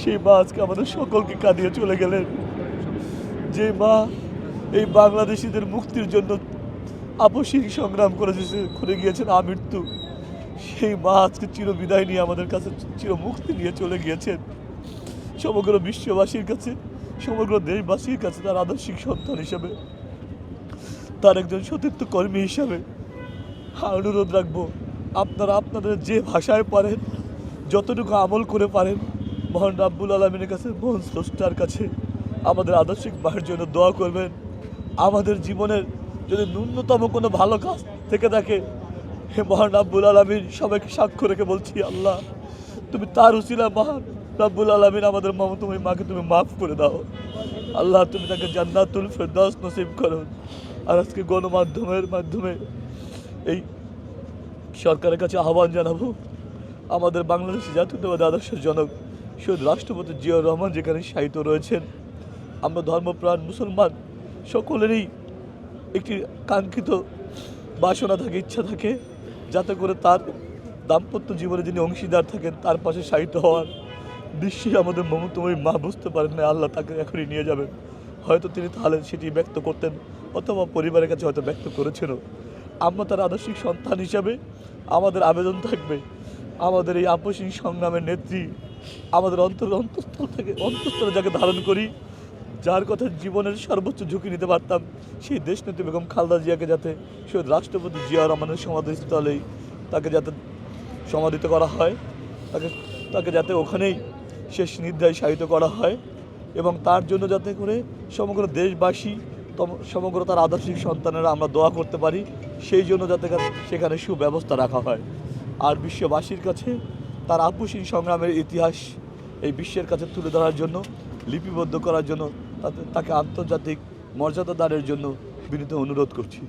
সেই মা আজকে আমাদের সকলকে কাঁদিয়ে চলে গেলেন। যে মা এই বাংলাদেশিদের মুক্তির জন্য আপসহীন সংগ্রাম করে গিয়েছেন আমৃত্যু, সেই মা আজকে চিরবিদায় নিয়ে আমাদের কাছে চিরমুক্তি নিয়ে চলে গিয়েছেন। সমগ্র বিশ্ববাসীর কাছে, সমগ্র দেশবাসীর কাছে তার আদর্শিক সন্তান হিসাবে, তার একজন সতীর্থ কর্মী হিসাবে অনুরোধ রাখবো, আপনারা আপনাদের যে ভাষায় পারেন, যতটুকু আমল করে পারেন, মহান রাব্বুল আলামিনের কাছে, মহান স্রষ্টার কাছে আমাদের আদর্শিক মায়ের জন্য দোয়া করবেন। আমাদের জীবনের যদি ন্যূনতম কোনো ভালো কাজ থেকে থাকে, হে মহান রাব্বুল আলামিন, সবাইকে সাক্ষ্য রেখে বলছি, আল্লাহ তুমি তার উসিলা মহান রাব্বুল আলামিন আমাদের মমতাময়ী মাকে তুমি মাফ করে দাও। আল্লাহ তুমি তাকে জান্নাতুল ফেরদাউস নসিব করো। আর আজকে গণমাধ্যমের মাধ্যমে এই সরকারের কাছে আহ্বান জানাবো, আমাদের বাংলাদেশি জাতীয়তাবাদী আদর্শের জনক শহীদ রাষ্ট্রপতি জিয়াউর রহমান যেখানে শায়িত রয়েছেন, আমরা ধর্মপ্রাণ মুসলমান সকলেরই একটি কাঙ্ক্ষিত বাসনা থাকে, ইচ্ছা থাকে, যাতে করে তার দাম্পত্য জীবনে যিনি অংশীদার থাকেন তার পাশে শায়িত হওয়ার। নিশ্চয়ই আমাদের মমতাময়ী মা বুঝতে পারেন না আল্লাহ তাকে এখনই নিয়ে যাবেন। হয়তো তিনি তাহলে সেটি ব্যক্ত করতেন, অথবা পরিবারের কাছে হয়তো ব্যক্ত করেছিল। আমরা তার আদর্শিক সন্তান হিসাবে আমাদের আবেদন থাকবে, আমাদের এই আপসহীন সংগ্রামের নেত্রী, আমাদের অন্তঃস্থলে যাকে ধারণ করি, যার কথা জীবনের সর্বোচ্চ ঝুঁকি নিতে পারতাম, সেই দেশনেত্রী বেগম খালেদা জিয়াকে যাতে শহীদ রাষ্ট্রপতি জিয়াউর রহমানের সমাধিস্থলেই তাকে যাতে সমাধিত করা হয়, তাকে যাতে ওখানেই শেষ নিদ্রায় শায়িত করা হয়, এবং তার জন্য যাতে করে সমগ্র দেশবাসী, সমগ্র তার আদর্শিক সন্তানেরা আমরা দোয়া করতে পারি, সেই জন্য যাতে সেখানে সুব্যবস্থা রাখা হয়। আর বিশ্ববাসীর কাছে তার আপসহীন সংগ্রামের ইতিহাস এই বিশ্বের কাছে তুলে ধরার জন্য, লিপিবদ্ধ করার জন্য, তাকে আন্তর্জাতিক মর্যাদা দানের জন্য বিনীত অনুরোধ করছি।